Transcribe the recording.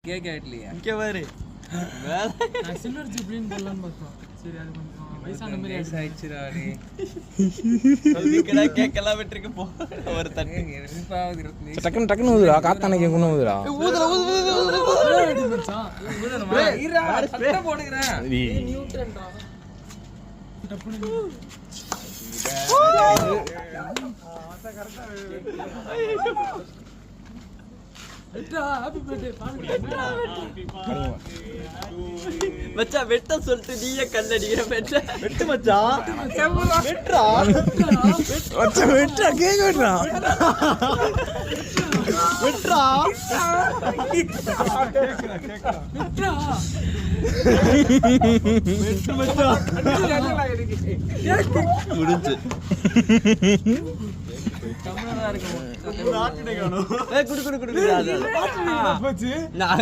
Cake ஆயிட்லையா இங்கே பாரு நான் சில்வர் ஜூப்ளின்னு போடலான்னு பார்த்தோம். சரி அது கொஞ்சம் வயசான மாதிரி ஆயிடுச்சு. ஆயிடுச்சுடா இதுக்கடா கேக்கெல்லாம் விட்டுருக்கு போ ஒரு தட்டு டக்குன்னு டக்குன்னு ஊதுடா காத்தான கேட்கணும் ஊதுடா ஊதுற வெடி மச்சான். போடுகிறேன் நியூட்ரன்டா. டப்புனு ஐட்டா ஹாப்பி பர்த்டே மச்சான் வெட்ட சொல்லிட்டு நீயே கல்லடிக்கிற வெட்டு மச்சான் வெட்றா வெட்டா கேக் வெட்டா வெட்றா விட்றா. வெட்டு மச்சான் முடிஞ்சு தமிழனா இருக்கும் குடு குடு குடு போச்சு. நான்